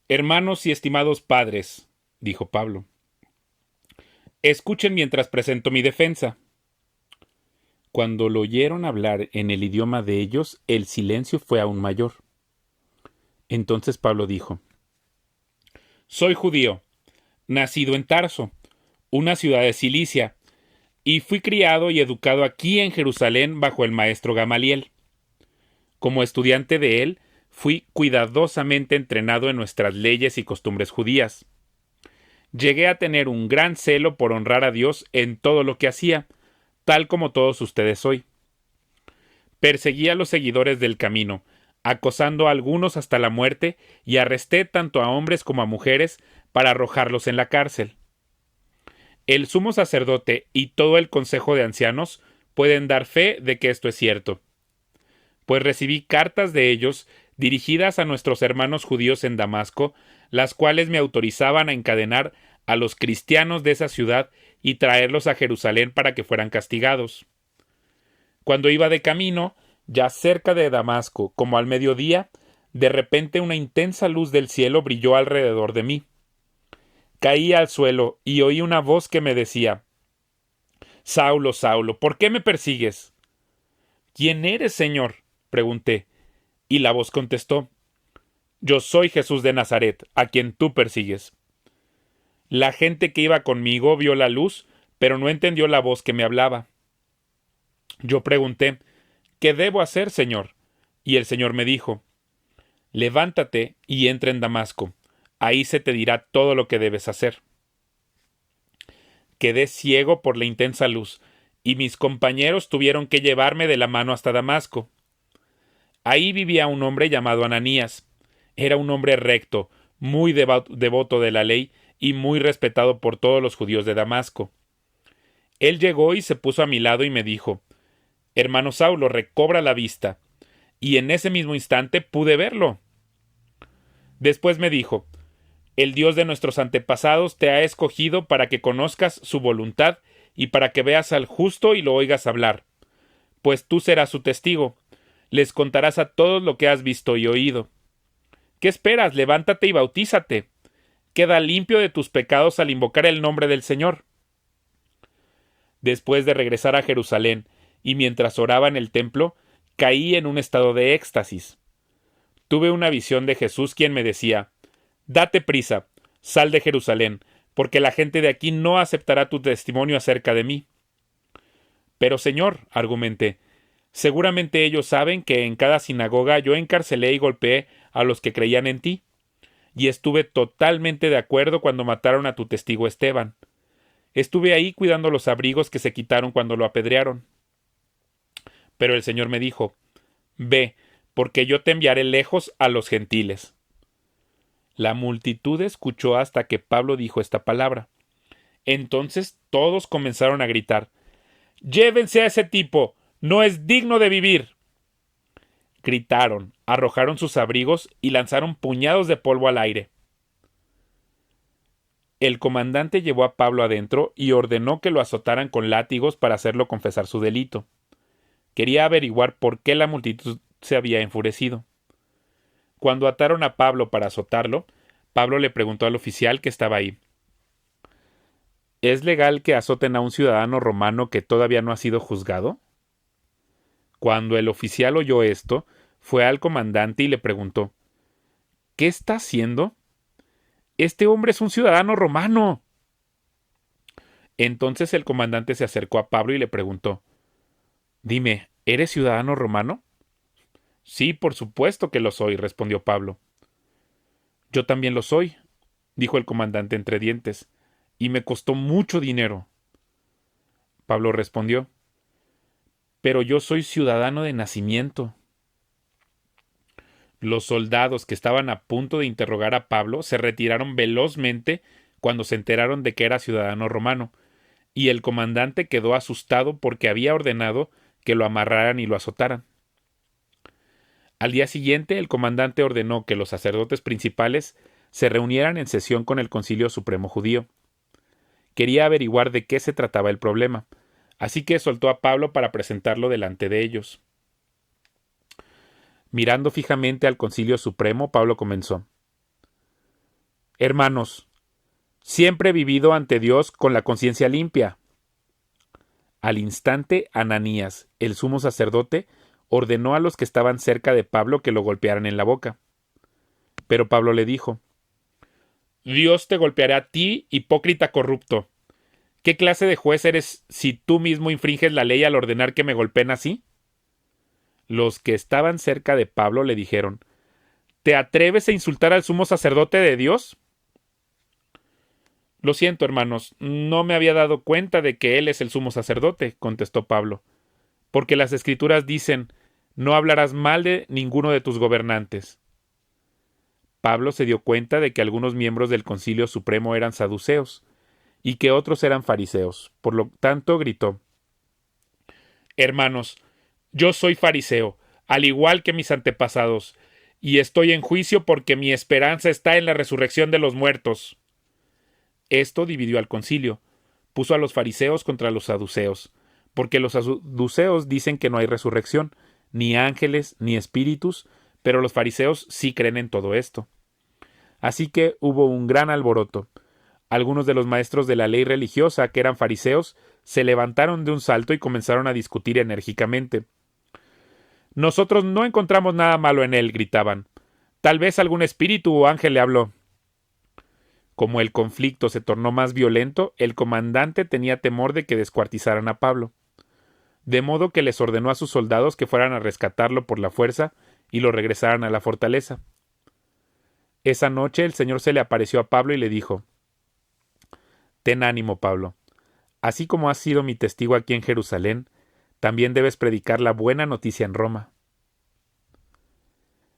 Hermanos y estimados padres, dijo Pablo, escuchen mientras presento mi defensa. Cuando lo oyeron hablar en el idioma de ellos, el silencio fue aún mayor. Entonces Pablo dijo: Soy judío, nacido en Tarso, una ciudad de Cilicia, y fui criado y educado aquí en Jerusalén bajo el maestro Gamaliel. Como estudiante de él, fui cuidadosamente entrenado en nuestras leyes y costumbres judías. Llegué a tener un gran celo por honrar a Dios en todo lo que hacía, tal como todos ustedes hoy. Perseguí a los seguidores del camino, acosando a algunos hasta la muerte, y arresté tanto a hombres como a mujeres para arrojarlos en la cárcel. El sumo sacerdote y todo el consejo de ancianos pueden dar fe de que esto es cierto, pues recibí cartas de ellos dirigidas a nuestros hermanos judíos en Damasco, las cuales me autorizaban a encadenar a los cristianos de esa ciudad y traerlos a Jerusalén para que fueran castigados. Cuando iba de camino, ya cerca de Damasco, como al mediodía, de repente una intensa luz del cielo brilló alrededor de mí. Caí al suelo y oí una voz que me decía: Saulo, Saulo, ¿por qué me persigues? ¿Quién eres, Señor?, pregunté, y la voz contestó: Yo soy Jesús de Nazaret, a quien tú persigues. La gente que iba conmigo vio la luz, pero no entendió la voz que me hablaba. Yo pregunté: ¿Qué debo hacer, Señor? Y el Señor me dijo: Levántate y entra en Damasco. Ahí se te dirá todo lo que debes hacer. Quedé ciego por la intensa luz, y mis compañeros tuvieron que llevarme de la mano hasta Damasco. Ahí vivía un hombre llamado Ananías. Era un hombre recto, muy devoto de la ley y muy respetado por todos los judíos de Damasco. Él llegó y se puso a mi lado y me dijo: Hermano Saulo, recobra la vista. Y en ese mismo instante pude verlo. Después me dijo: El Dios de nuestros antepasados te ha escogido para que conozcas su voluntad y para que veas al justo y lo oigas hablar. Pues tú serás su testigo. Les contarás a todos lo que has visto y oído. ¿Qué esperas? Levántate y bautízate. Queda limpio de tus pecados al invocar el nombre del Señor. Después de regresar a Jerusalén, y mientras oraba en el templo, caí en un estado de éxtasis. Tuve una visión de Jesús, quien me decía: Date prisa, sal de Jerusalén, porque la gente de aquí no aceptará tu testimonio acerca de mí. Pero, Señor, argumenté, seguramente ellos saben que en cada sinagoga yo encarcelé y golpeé a los que creían en ti, y estuve totalmente de acuerdo cuando mataron a tu testigo Esteban. Estuve ahí cuidando los abrigos que se quitaron cuando lo apedrearon. Pero el Señor me dijo: Ve, porque yo te enviaré lejos a los gentiles. La multitud escuchó hasta que Pablo dijo esta palabra. Entonces todos comenzaron a gritar: ¡Llévense a ese tipo! ¡No es digno de vivir! Gritaron, arrojaron sus abrigos y lanzaron puñados de polvo al aire. El comandante llevó a Pablo adentro y ordenó que lo azotaran con látigos para hacerlo confesar su delito. Quería averiguar por qué la multitud se había enfurecido. Cuando ataron a Pablo para azotarlo, Pablo le preguntó al oficial que estaba ahí: ¿Es legal que azoten a un ciudadano romano que todavía no ha sido juzgado? Cuando el oficial oyó esto, fue al comandante y le preguntó: ¿Qué está haciendo? Este hombre es un ciudadano romano. Entonces el comandante se acercó a Pablo y le preguntó: Dime, ¿eres ciudadano romano? Sí, por supuesto que lo soy, respondió Pablo. Yo también lo soy, dijo el comandante entre dientes, y me costó mucho dinero. Pablo respondió: Pero yo soy ciudadano de nacimiento. Los soldados que estaban a punto de interrogar a Pablo se retiraron velozmente cuando se enteraron de que era ciudadano romano, y el comandante quedó asustado porque había ordenado que lo amarraran y lo azotaran. Al día siguiente, el comandante ordenó que los sacerdotes principales se reunieran en sesión con el Concilio Supremo Judío. Quería averiguar de qué se trataba el problema, así que soltó a Pablo para presentarlo delante de ellos. Mirando fijamente al Concilio Supremo, Pablo comenzó: Hermanos, siempre he vivido ante Dios con la conciencia limpia. Al instante, Ananías, el sumo sacerdote, ordenó a los que estaban cerca de Pablo que lo golpearan en la boca. Pero Pablo le dijo: Dios te golpeará a ti, hipócrita corrupto. ¿Qué clase de juez eres si tú mismo infringes la ley al ordenar que me golpeen así? Los que estaban cerca de Pablo le dijeron: ¿Te atreves a insultar al sumo sacerdote de Dios? Lo siento, hermanos, no me había dado cuenta de que él es el sumo sacerdote, contestó Pablo, porque las Escrituras dicen: no hablarás mal de ninguno de tus gobernantes. Pablo se dio cuenta de que algunos miembros del Concilio Supremo eran saduceos y que otros eran fariseos. Por lo tanto, gritó: Hermanos, yo soy fariseo, al igual que mis antepasados, y estoy en juicio porque mi esperanza está en la resurrección de los muertos. Esto dividió al concilio, puso a los fariseos contra los saduceos, porque los saduceos dicen que no hay resurrección, ni ángeles, ni espíritus, pero los fariseos sí creen en todo esto. Así que hubo un gran alboroto. Algunos de los maestros de la ley religiosa, que eran fariseos, se levantaron de un salto y comenzaron a discutir enérgicamente. Nosotros no encontramos nada malo en él, gritaban. Tal vez algún espíritu o ángel le habló. Como el conflicto se tornó más violento, el comandante tenía temor de que descuartizaran a Pablo, de modo que les ordenó a sus soldados que fueran a rescatarlo por la fuerza y lo regresaran a la fortaleza. Esa noche el Señor se le apareció a Pablo y le dijo: Ten ánimo, Pablo. Así como has sido mi testigo aquí en Jerusalén, también debes predicar la buena noticia en Roma.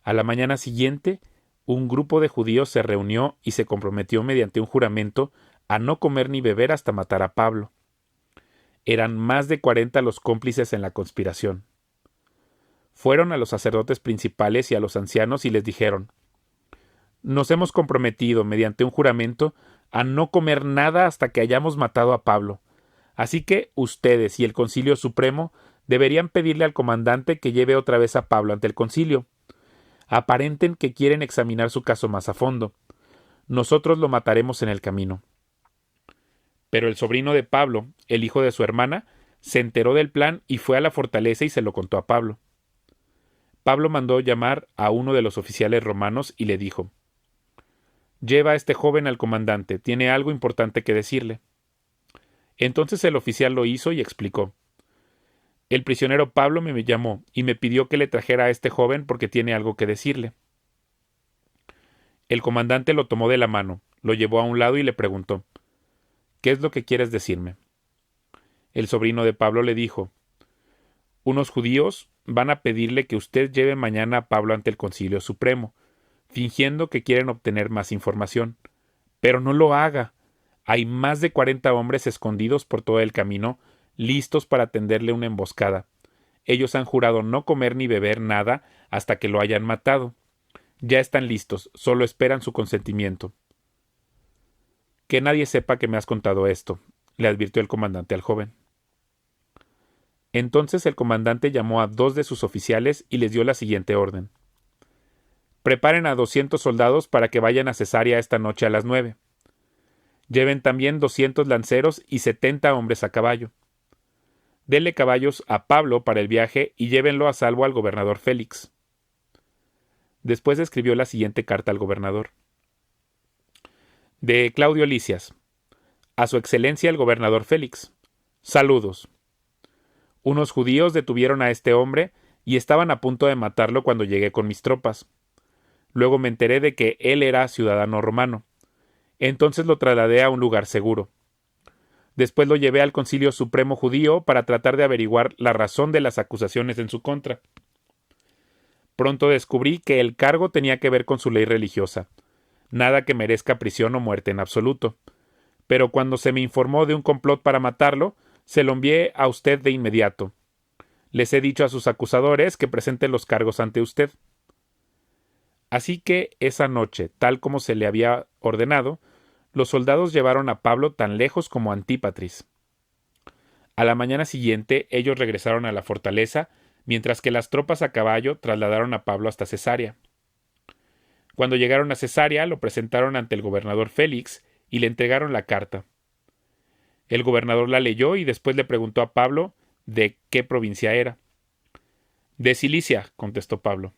A la mañana siguiente, un grupo de judíos se reunió y se comprometió mediante un juramento a no comer ni beber hasta matar a Pablo. Eran más de 40 los cómplices en la conspiración. Fueron a los sacerdotes principales y a los ancianos y les dijeron: Nos hemos comprometido mediante un juramento a no comer nada hasta que hayamos matado a Pablo. Así que ustedes y el Concilio Supremo deberían pedirle al comandante que lleve otra vez a Pablo ante el concilio. Aparenten que quieren examinar su caso más a fondo. Nosotros lo mataremos en el camino. Pero el sobrino de Pablo, el hijo de su hermana, se enteró del plan y fue a la fortaleza y se lo contó a Pablo. Pablo mandó llamar a uno de los oficiales romanos y le dijo: Lleva a este joven al comandante, tiene algo importante que decirle. Entonces el oficial lo hizo y explicó: El prisionero Pablo me llamó y me pidió que le trajera a este joven porque tiene algo que decirle. El comandante lo tomó de la mano, lo llevó a un lado y le preguntó: ¿Qué es lo que quieres decirme? El sobrino de Pablo le dijo: Unos judíos van a pedirle que usted lleve mañana a Pablo ante el Concilio Supremo, fingiendo que quieren obtener más información. Pero no lo haga. Hay más de 40 hombres escondidos por todo el camino, listos para tenderle una emboscada. Ellos han jurado no comer ni beber nada hasta que lo hayan matado. Ya están listos, solo esperan su consentimiento. Que nadie sepa que me has contado esto, le advirtió el comandante al joven. Entonces el comandante llamó a 2 de sus oficiales y les dio la siguiente orden: Preparen a 200 soldados para que vayan a Cesarea esta noche a las 9. Lleven también 200 lanceros y 70 hombres a caballo. Denle caballos a Pablo para el viaje y llévenlo a salvo al gobernador Félix. Después escribió la siguiente carta al gobernador: De Claudio Lisias, a su excelencia el gobernador Félix. Saludos. Unos judíos detuvieron a este hombre y estaban a punto de matarlo cuando llegué con mis tropas. Luego me enteré de que él era ciudadano romano. Entonces lo trasladé a un lugar seguro. Después lo llevé al Concilio Supremo Judío para tratar de averiguar la razón de las acusaciones en su contra. Pronto descubrí que el cargo tenía que ver con su ley religiosa. Nada que merezca prisión o muerte en absoluto. Pero cuando se me informó de un complot para matarlo, se lo envié a usted de inmediato. Les he dicho a sus acusadores que presenten los cargos ante usted. Así que esa noche, tal como se le había ordenado, los soldados llevaron a Pablo tan lejos como Antípatris. A la mañana siguiente ellos regresaron a la fortaleza, mientras que las tropas a caballo trasladaron a Pablo hasta Cesarea. Cuando llegaron a Cesarea, lo presentaron ante el gobernador Félix y le entregaron la carta. El gobernador la leyó y después le preguntó a Pablo de qué provincia era. De Cilicia, contestó Pablo.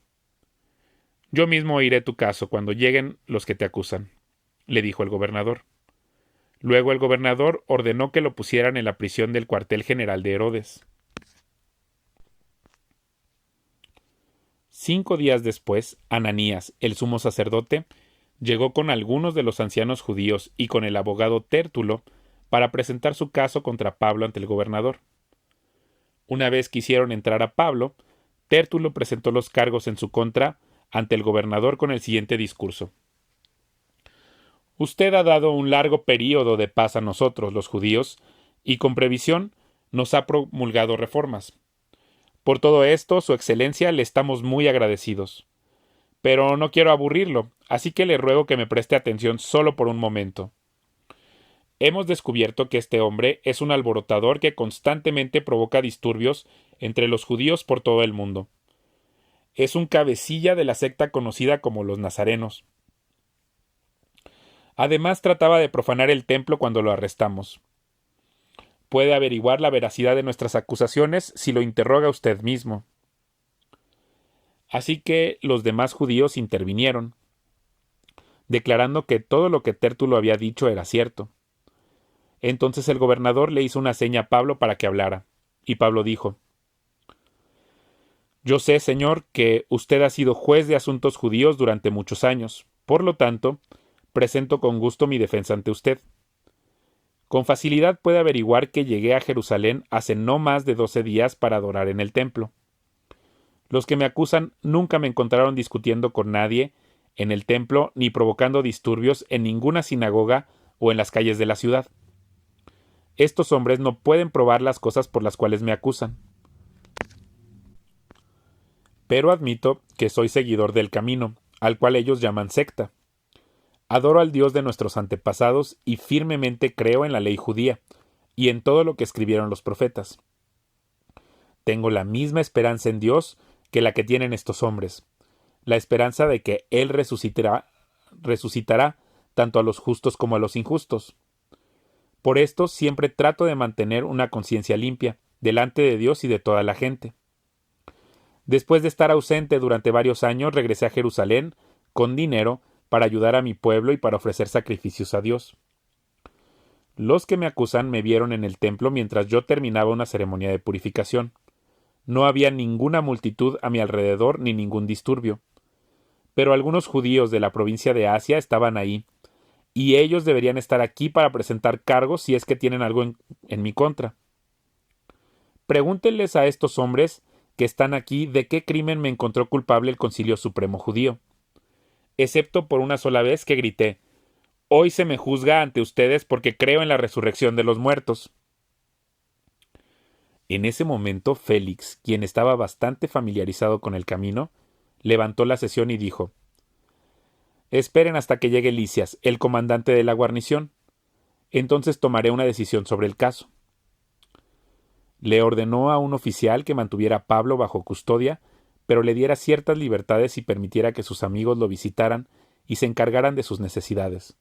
Yo mismo oiré tu caso cuando lleguen los que te acusan, le dijo el gobernador. Luego el gobernador ordenó que lo pusieran en la prisión del cuartel general de Herodes. 5 días después, Ananías, el sumo sacerdote, llegó con algunos de los ancianos judíos y con el abogado Tértulo para presentar su caso contra Pablo ante el gobernador. Una vez que hicieron entrar a Pablo, Tértulo presentó los cargos en su contra ante el gobernador con el siguiente discurso. Usted ha dado un largo período de paz a nosotros, los judíos, y con previsión nos ha promulgado reformas. Por todo esto, Su Excelencia, le estamos muy agradecidos. Pero no quiero aburrirlo, así que le ruego que me preste atención solo por un momento. Hemos descubierto que este hombre es un alborotador que constantemente provoca disturbios entre los judíos por todo el mundo. Es un cabecilla de la secta conocida como los nazarenos. Además, trataba de profanar el templo cuando lo arrestamos. Puede averiguar la veracidad de nuestras acusaciones si lo interroga usted mismo. Así que los demás judíos intervinieron, declarando que todo lo que Tértulo había dicho era cierto. Entonces el gobernador le hizo una seña a Pablo para que hablara, y Pablo dijo: Yo sé, señor, que usted ha sido juez de asuntos judíos durante muchos años. Por lo tanto, presento con gusto mi defensa ante usted. Con facilidad puede averiguar que llegué a Jerusalén hace no más de 12 días para adorar en el templo. Los que me acusan nunca me encontraron discutiendo con nadie en el templo ni provocando disturbios en ninguna sinagoga o en las calles de la ciudad. Estos hombres no pueden probar las cosas por las cuales me acusan. Pero admito que soy seguidor del camino, al cual ellos llaman secta. Adoro al Dios de nuestros antepasados y firmemente creo en la ley judía y en todo lo que escribieron los profetas. Tengo la misma esperanza en Dios que la que tienen estos hombres, la esperanza de que Él resucitará tanto a los justos como a los injustos. Por esto siempre trato de mantener una conciencia limpia delante de Dios y de toda la gente. Después de estar ausente durante varios años, regresé a Jerusalén con dinero para ayudar a mi pueblo y para ofrecer sacrificios a Dios. Los que me acusan me vieron en el templo mientras yo terminaba una ceremonia de purificación. No había ninguna multitud a mi alrededor ni ningún disturbio. Pero algunos judíos de la provincia de Asia estaban ahí, y ellos deberían estar aquí para presentar cargos si es que tienen algo en mi contra. Pregúntenles a estos hombres que están aquí de qué crimen me encontró culpable el Concilio Supremo Judío. Excepto por una sola vez que grité: «Hoy se me juzga ante ustedes porque creo en la resurrección de los muertos». En ese momento Félix, quien estaba bastante familiarizado con el camino, levantó la sesión y dijo: «Esperen hasta que llegue Lisias, el comandante de la guarnición. Entonces tomaré una decisión sobre el caso». Le ordenó a un oficial que mantuviera a Pablo bajo custodia, pero le diera ciertas libertades y permitiera que sus amigos lo visitaran y se encargaran de sus necesidades.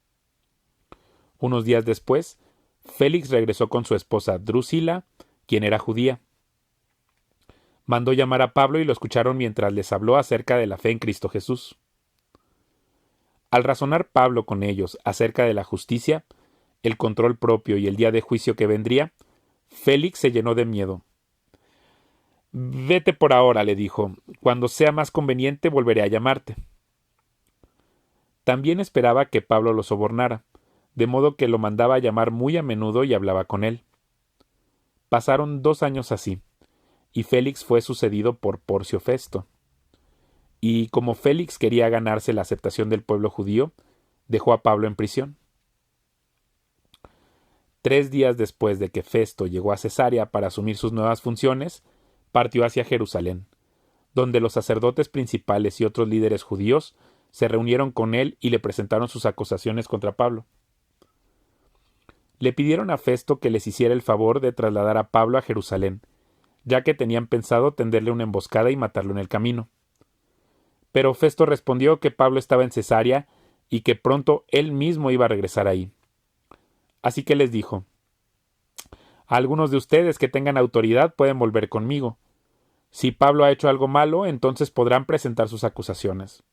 Unos días después, Félix regresó con su esposa Drusila, quien era judía. Mandó llamar a Pablo y lo escucharon mientras les habló acerca de la fe en Cristo Jesús. Al razonar Pablo con ellos acerca de la justicia, el control propio y el día de juicio que vendría, Félix se llenó de miedo. «Vete por ahora», le dijo. «Cuando sea más conveniente volveré a llamarte». También esperaba que Pablo lo sobornara, de modo que lo mandaba a llamar muy a menudo y hablaba con él. Pasaron 2 años así, y Félix fue sucedido por Porcio Festo. Y como Félix quería ganarse la aceptación del pueblo judío, dejó a Pablo en prisión. 3 días después de que Festo llegó a Cesarea para asumir sus nuevas funciones, partió hacia Jerusalén, donde los sacerdotes principales y otros líderes judíos se reunieron con él y le presentaron sus acusaciones contra Pablo. Le pidieron a Festo que les hiciera el favor de trasladar a Pablo a Jerusalén, ya que tenían pensado tenderle una emboscada y matarlo en el camino. Pero Festo respondió que Pablo estaba en Cesarea y que pronto él mismo iba a regresar ahí. Así que les dijo: algunos de ustedes que tengan autoridad pueden volver conmigo. Si Pablo ha hecho algo malo, entonces podrán presentar sus acusaciones.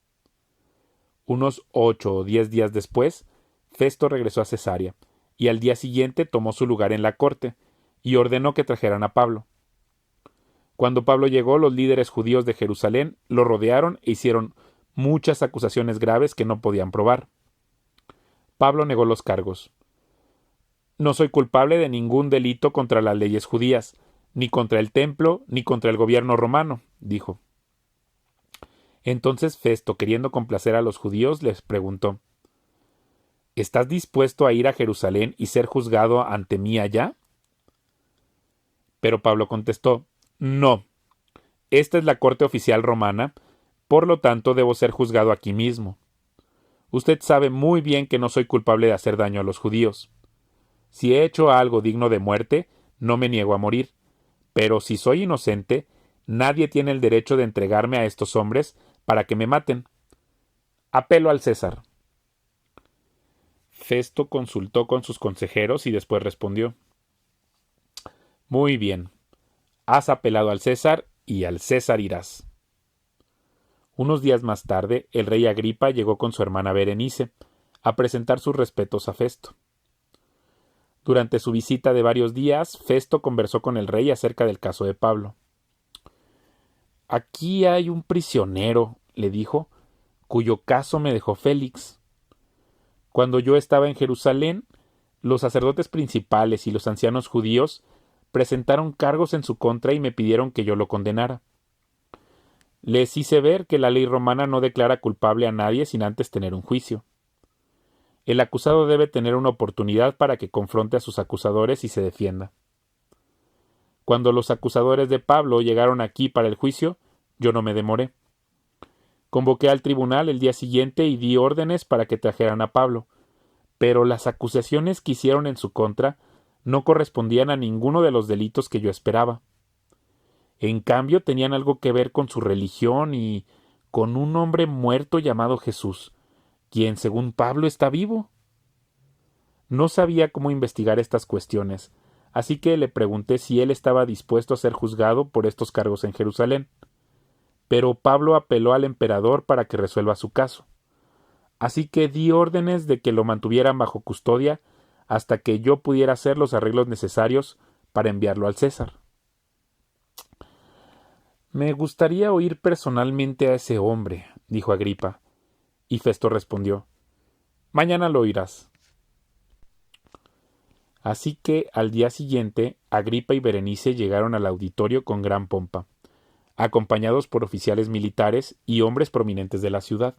Unos 8 o 10 días después, Festo regresó a Cesarea, y al día siguiente tomó su lugar en la corte, y ordenó que trajeran a Pablo. Cuando Pablo llegó, los líderes judíos de Jerusalén lo rodearon e hicieron muchas acusaciones graves que no podían probar. Pablo negó los cargos. No soy culpable de ningún delito contra las leyes judías, ni contra el templo, ni contra el gobierno romano, dijo. Entonces Festo, queriendo complacer a los judíos, les preguntó: ¿estás dispuesto a ir a Jerusalén y ser juzgado ante mí allá? Pero Pablo contestó: no, esta es la corte oficial romana, por lo tanto debo ser juzgado aquí mismo. Usted sabe muy bien que no soy culpable de hacer daño a los judíos. Si he hecho algo digno de muerte, no me niego a morir, pero si soy inocente, nadie tiene el derecho de entregarme a estos hombres para que me maten. Apelo al César. Festo consultó con sus consejeros y después respondió: muy bien, has apelado al César y al César irás. Unos días más tarde, el rey Agripa llegó con su hermana Berenice a presentar sus respetos a Festo. Durante su visita de varios días, Festo conversó con el rey acerca del caso de Pablo. Aquí hay un prisionero, le dijo, cuyo caso me dejó Félix. Cuando yo estaba en Jerusalén, los sacerdotes principales y los ancianos judíos presentaron cargos en su contra y me pidieron que yo lo condenara. Les hice ver que la ley romana no declara culpable a nadie sin antes tener un juicio. El acusado debe tener una oportunidad para que confronte a sus acusadores y se defienda. Cuando los acusadores de Pablo llegaron aquí para el juicio, yo no me demoré. Convoqué al tribunal el día siguiente y di órdenes para que trajeran a Pablo, pero las acusaciones que hicieron en su contra no correspondían a ninguno de los delitos que yo esperaba. En cambio, tenían algo que ver con su religión y con un hombre muerto llamado Jesús, quien, según Pablo, está vivo. No sabía cómo investigar estas cuestiones, así que le pregunté si él estaba dispuesto a ser juzgado por estos cargos en Jerusalén. Pero Pablo apeló al emperador para que resuelva su caso. Así que di órdenes de que lo mantuvieran bajo custodia hasta que yo pudiera hacer los arreglos necesarios para enviarlo al César. Me gustaría oír personalmente a ese hombre, dijo Agripa. Y Festo respondió: mañana lo oirás. Así que al día siguiente, Agripa y Berenice llegaron al auditorio con gran pompa, acompañados por oficiales militares y hombres prominentes de la ciudad.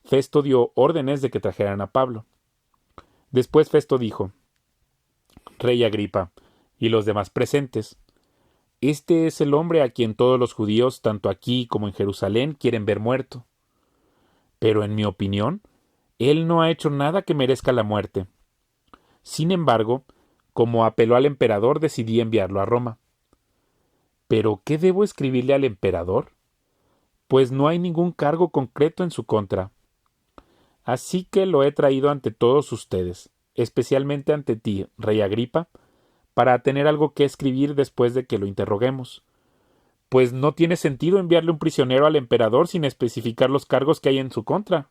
Festo dio órdenes de que trajeran a Pablo. Después Festo dijo: Rey Agripa, y los demás presentes, este es el hombre a quien todos los judíos, tanto aquí como en Jerusalén, quieren ver muerto. Pero en mi opinión, él no ha hecho nada que merezca la muerte. Sin embargo, como apeló al emperador, decidí enviarlo a Roma. ¿Pero qué debo escribirle al emperador? Pues no hay ningún cargo concreto en su contra. Así que lo he traído ante todos ustedes, especialmente ante ti, rey Agripa, para tener algo que escribir después de que lo interroguemos. Pues no tiene sentido enviarle un prisionero al emperador sin especificar los cargos que hay en su contra.